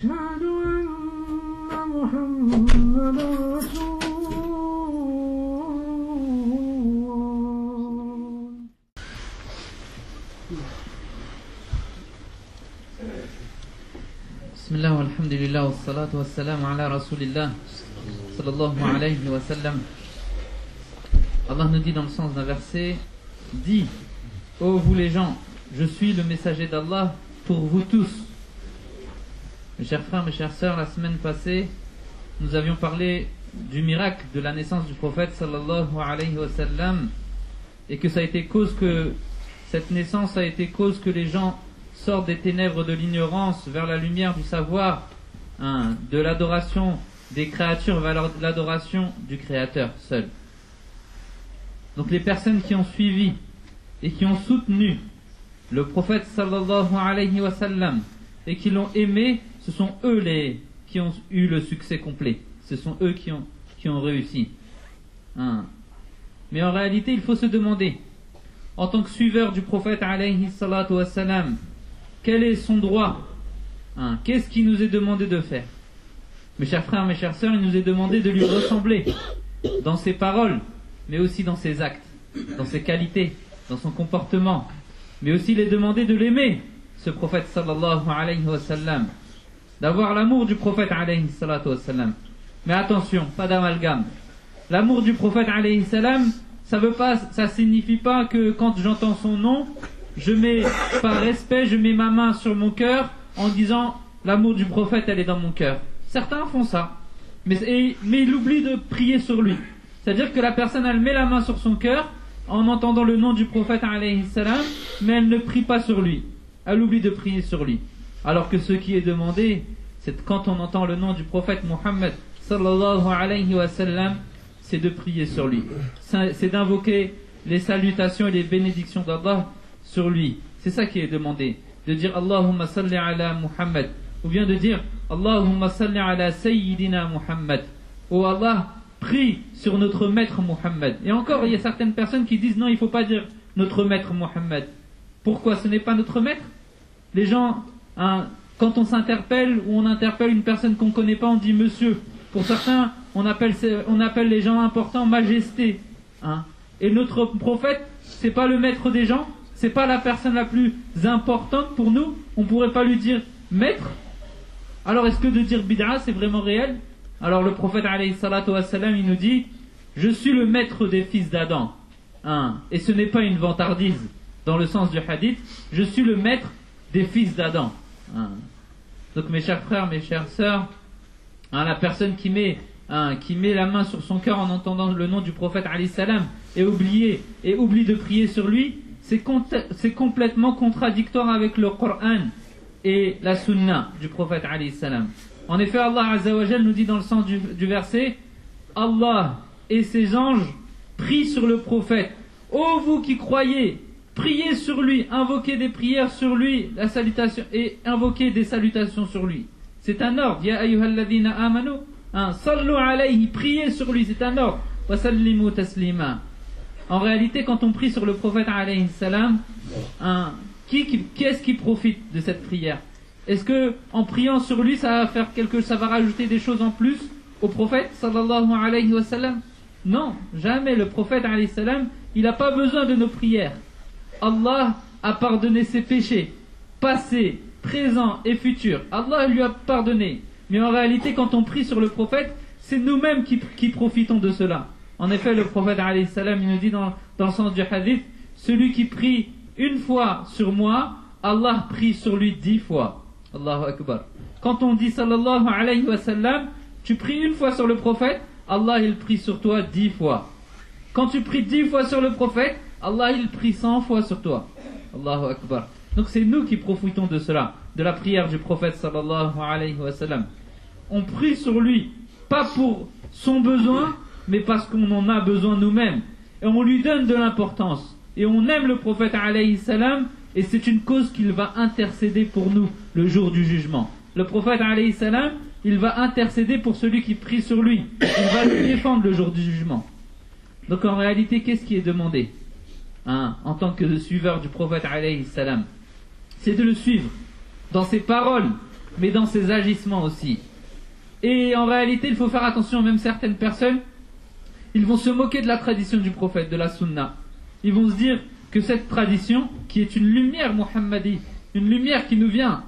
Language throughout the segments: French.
أشهد أن محمدا رسول الله. بسم الله والحمد لله والصلاة والسلام على رسول الله sallallahu alayhi wa sallam. Allah nous dit dans le sens d'un verset: dis, ô vous les gens, je suis le messager d'Allah pour vous tous. Mes chers frères, mes chères sœurs, la semaine passée, nous avions parlé du miracle de la naissance du prophète sallallahu alayhi wa sallam, et que ça a été cause que cette naissance a été cause que les gens sortent des ténèbres de l'ignorance vers la lumière du savoir, de l'adoration des créatures vers l'adoration du Créateur seul. Donc les personnes qui ont suivi et qui ont soutenu le prophète sallallahu alayhi wa sallam et qui l'ont aimé, ce sont eux qui ont eu le succès complet. Ce sont eux qui ont réussi. Mais en réalité, il faut se demander, en tant que suiveur du prophète alayhi salatu wa sallam, quel est son droit? Qu'est-ce qui nous est demandé de faire? Mes chers frères, mes chères sœurs, il nous est demandé de lui ressembler dans ses paroles, mais aussi dans ses actes, dans ses qualités, dans son comportement. Mais aussi il est demandé de l'aimer, ce prophète sallallahu alayhi wa sallam, d'avoir l'amour du prophète alayhi salatu wa sallam. Mais attention, pas d'amalgame. L'amour du prophète alayhi salam, ça signifie pas que quand j'entends son nom, par respect, je mets ma main sur mon cœur en disant l'amour du prophète, elle est dans mon cœur. Certains font ça, mais il oublie de prier sur lui. C'est-à-dire que la personne, elle met la main sur son cœur en entendant le nom du prophète alayhi salam, mais elle ne prie pas sur lui. Elle oublie de prier sur lui. Alors que ce qui est demandé, c'est quand on entend le nom du prophète Muhammad sallallahu alayhi wa sallam, c'est de prier sur lui. C'est d'invoquer les salutations et les bénédictions d'Allah sur lui. C'est ça qui est demandé. De dire Allahumma salli ala Muhammad. Ou bien de dire Allahumma salli ala Sayyidina Muhammad. Oh Allah, prie sur notre maître Muhammad. Et encore, il y a certaines personnes qui disent non, il ne faut pas dire notre maître Muhammad. Pourquoi? Ce n'est pas notre maître? Les gens, quand on s'interpelle ou on interpelle une personne qu'on ne connaît pas, on dit monsieur. Pour certains, on appelle les gens importants majesté. Et notre prophète, c'est pas le maître des gens, c'est pas la personne la plus importante pour nous. On ne pourrait pas lui dire maître. Alors est-ce que de dire bid'a c'est vraiment réel? Alors le prophète alayhi salatu wa salam, il nous dit je suis le maître des fils d'Adam. Et ce n'est pas une vantardise dans le sens du hadith, je suis le maître des fils d'Adam. Donc mes chers frères, mes chères sœurs, la personne qui met la main sur son cœur en entendant le nom du prophète alayhi salam et oublie de prier sur lui, c'est complètement contradictoire avec le Coran et la sunna du prophète alayhi salam. En effet, Allah Azza wa Jal nous dit dans le sens du verset, Allah et ses anges prient sur le prophète. Ô vous qui croyez, priez sur lui, invoquez des prières sur lui, la salutation, et invoquez des salutations sur lui. C'est un ordre. Ya ayyuhalladhina amanu, sallu alayhi, priez sur lui, c'est un ordre. Wa sallimu taslima. En réalité, quand on prie sur le prophète alayhi salam, qui est-ce qui profite de cette prière? Est-ce que en priant sur lui, ça va rajouter des choses en plus au prophète sallallahu alayhi wa sallam? Non, jamais. Le prophète alayhi salam, il n'a pas besoin de nos prières. Allah a pardonné ses péchés, passés, présents et futurs. Allah lui a pardonné. Mais en réalité, quand on prie sur le prophète, c'est nous-mêmes qui profitons de cela. En effet, le prophète alayhi salam, il nous dit dans le sens du hadith, celui qui prie une fois sur moi, Allah prie sur lui 10 fois. Allahu Akbar. Quand on dit sallallahu alayhi wa sallam, tu pries une fois sur le prophète, Allah il prie sur toi 10 fois. Quand tu pries 10 fois sur le prophète, Allah il prie 100 fois sur toi. Allahu Akbar. Donc c'est nous qui profitons de cela, de la prière du prophète sallallahu alayhi wa sallam. On prie sur lui, pas pour son besoin, mais parce qu'on en a besoin nous-mêmes. Et on lui donne de l'importance. Et on aime le prophète alayhi salam, et c'est une cause qu'il va intercéder pour nous le jour du jugement. Le prophète alayhi salam, il va intercéder pour celui qui prie sur lui. Il va le défendre le jour du jugement. Donc en réalité, qu'est-ce qui est demandé en tant que suiveur du prophète alayhi salam? C'est de le suivre dans ses paroles, mais dans ses agissements aussi. Et en réalité, il faut faire attention, même certaines personnes, ils vont se moquer de la tradition du prophète, de la sunna. Ils vont se dire que cette tradition, qui est une lumière muhammadi, une lumière qui nous vient,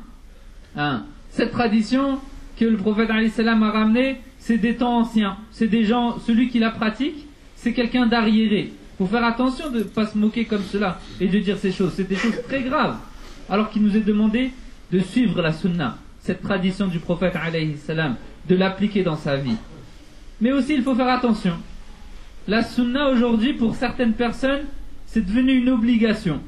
cette tradition que le prophète alayhi salam a ramenée, c'est des temps anciens, c'est des gens, celui qui la pratique, c'est quelqu'un d'arriéré. Il faut faire attention de ne pas se moquer comme cela et de dire ces choses, c'est des choses très graves. Alors qu'il nous est demandé de suivre la sunna, cette tradition du prophète alayhi salam, de l'appliquer dans sa vie. Mais aussi il faut faire attention. La sunna aujourd'hui, pour certaines personnes, c'est devenu une obligation.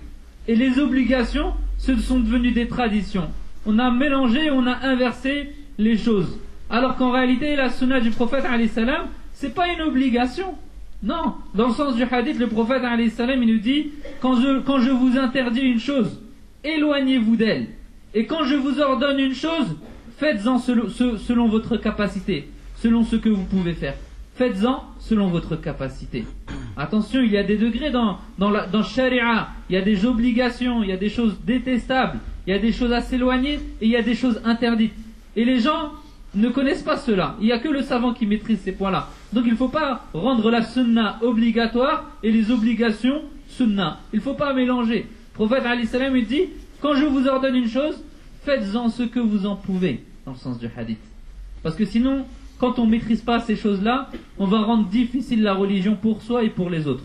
Et les obligations, ce sont devenues des traditions. On a mélangé, on a inversé les choses. Alors qu'en réalité, la sunna du prophète alayhi salam, c'est pas une obligation. Non, dans le sens du hadith, le prophète alayhi salam, il nous dit, quand je vous interdis une chose, éloignez-vous d'elle. Et quand je vous ordonne une chose, faites-en selon votre capacité, selon ce que vous pouvez faire. Faites-en selon votre capacité. Attention, il y a des degrés dans Sharia, il y a des obligations, il y a des choses détestables, il y a des choses à s'éloigner et il y a des choses interdites. Et les gens ne connaissent pas cela. Il n'y a que le savant qui maîtrise ces points-là. Donc il ne faut pas rendre la sunna obligatoire et les obligations sunna. Il ne faut pas mélanger. Le prophète alayhi salam il dit, quand je vous ordonne une chose, faites-en ce que vous en pouvez, dans le sens du hadith. Parce que sinon, quand on ne maîtrise pas ces choses-là, on va rendre difficile la religion pour soi et pour les autres.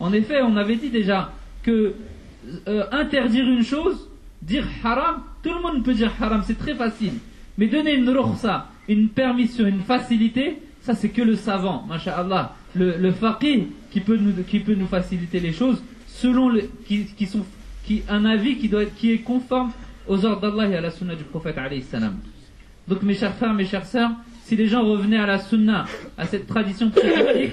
En effet, on avait dit déjà que interdire une chose, dire haram, tout le monde peut dire haram, c'est très facile. Mais donner une rukhsa, une permission, une facilité, ça c'est que le savant, masha'Allah, le faqih qui peut nous faciliter les choses selon un avis qui est conforme aux ordres d'Allah et à la sunna du prophète alayhi salam. Donc mes chers frères, mes chères sœurs, si les gens revenaient à la sunna, à cette tradition prophétique,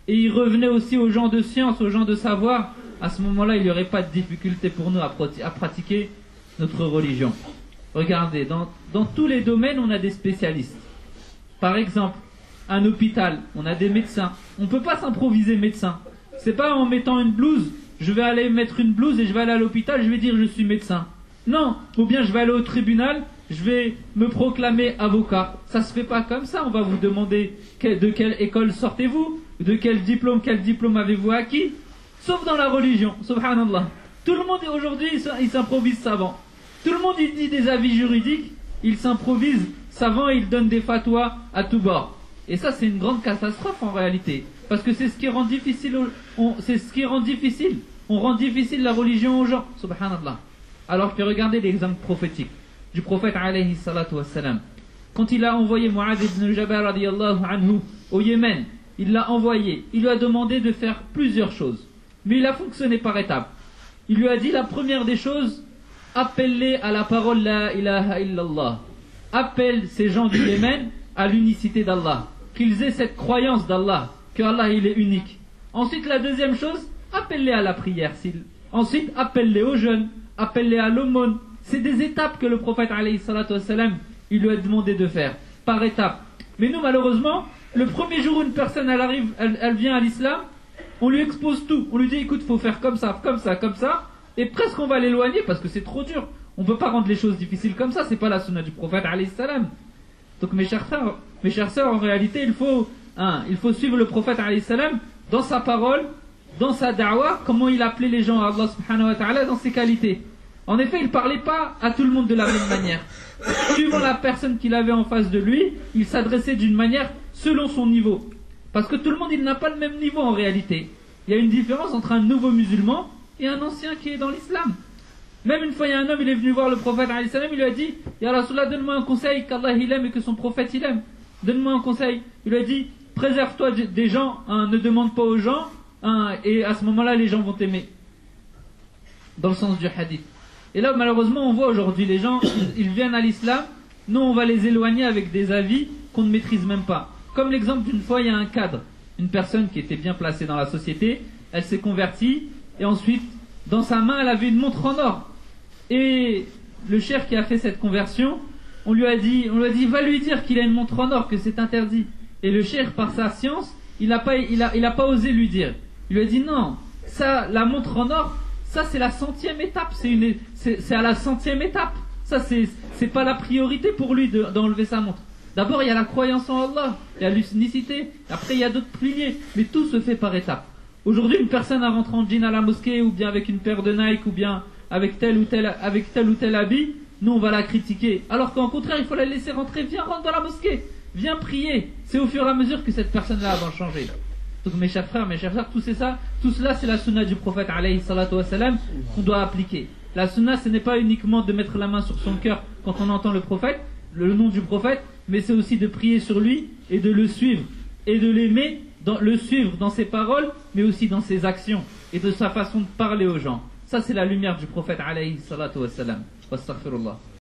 et ils revenaient aussi aux gens de science, aux gens de savoir, à ce moment-là il n'y aurait pas de difficulté pour nous à pratiquer notre religion. Regardez, dans tous les domaines on a des spécialistes. Par exemple, un hôpital, on a des médecins. On ne peut pas s'improviser médecin. C'est pas en mettant une blouse, je vais aller mettre une blouse et je vais aller à l'hôpital, je vais dire je suis médecin. Non, ou bien je vais aller au tribunal, je vais me proclamer avocat. Ça se fait pas comme ça. On va vous demander de quelle école sortez-vous, de quel diplôme avez-vous acquis. Sauf dans la religion, subhanallah. Tout le monde aujourd'hui il s'improvise savant. Tout le monde il dit des avis juridiques, il s'improvise savant et il donne des fatwas à tout bord. Et ça c'est une grande catastrophe en réalité, parce que c'est ce qui rend difficile, on rend difficile la religion aux gens, subhanallah. Alors que regardez l'exemple prophétique du prophète alayhi salatu wassalam. Quand il a envoyé Mu'adh ibn Jabal radiyallahu anhu au Yémen, il l'a envoyé, il lui a demandé de faire plusieurs choses, mais il a fonctionné par étapes. Il lui a dit la première des choses, appelle-les à la parole la ilaha illallah. Appelle ces gens du Yémen à l'unicité d'Allah, qu'ils aient cette croyance d'Allah, que Allah il est unique. Ensuite la deuxième chose, appelle-les à la prière. Ensuite appelle-les aux jeunes, appelle-les à l'aumône. C'est des étapes que le prophète alayhi salatu wassalam, il lui a demandé de faire, par étapes. Mais nous malheureusement, le premier jour où une personne elle arrive, elle vient à l'islam, on lui expose tout, on lui dit écoute faut faire comme ça, et presque on va l'éloigner parce que c'est trop dur. On ne peut pas rendre les choses difficiles comme ça, c'est pas la sunna du prophète alayhi salam. Donc mes chers sœurs, en réalité il faut suivre le prophète alayhi salam dans sa parole, dans sa da'wah, comment il appelait les gens à Allah subhanahu wa ta'ala, dans ses qualités. En effet, il ne parlait pas à tout le monde de la même manière. Suivant la personne qu'il avait en face de lui, il s'adressait d'une manière selon son niveau. Parce que tout le monde, il n'a pas le même niveau en réalité. Il y a une différence entre un nouveau musulman et un ancien qui est dans l'islam. Même une fois, il y a un homme, il est venu voir le prophète, il lui a dit, Ya Rasulallah, donne-moi un conseil qu'Allah il aime et que son prophète il aime. Donne-moi un conseil. Il lui a dit, préserve-toi des gens, ne demande pas aux gens, et à ce moment-là, les gens vont t'aimer. Dans le sens du hadith. Et là, malheureusement, on voit aujourd'hui les gens, ils viennent à l'islam, nous on va les éloigner avec des avis qu'on ne maîtrise même pas. Comme l'exemple d'une fois, il y a un cadre, une personne qui était bien placée dans la société, elle s'est convertie, et ensuite, dans sa main, elle avait une montre en or. Et le cheikh qui a fait cette conversion, on lui a dit, va lui dire qu'il a une montre en or, que c'est interdit. Et le cheikh, par sa science, il a pas osé lui dire. Il lui a dit non, ça, la montre en or, ça c'est la 100e étape, c'est à la 100e étape. Ça, c'est pas la priorité pour lui d'enlever sa montre. D'abord, il y a la croyance en Allah, il y a l'unicité, après il y a d'autres piliers, mais tout se fait par étapes. Aujourd'hui, une personne a rentré en jean à la mosquée, ou bien avec une paire de Nike, ou bien avec tel ou tel habit, nous on va la critiquer. Alors qu'en contraire, il faut la laisser rentrer, viens, rentre dans la mosquée, viens prier. C'est au fur et à mesure que cette personne-là va changer. Donc mes chers frères, tout cela c'est la sunna du prophète alayhi salatu wassalam qu'on doit appliquer. La sunna, ce n'est pas uniquement de mettre la main sur son cœur quand on entend le prophète, le nom du prophète, mais c'est aussi de prier sur lui et de le suivre et de l'aimer, le suivre dans ses paroles, mais aussi dans ses actions et de sa façon de parler aux gens. Ça, c'est la lumière du prophète alayhi salatu wassalam. Wastaghfirullah.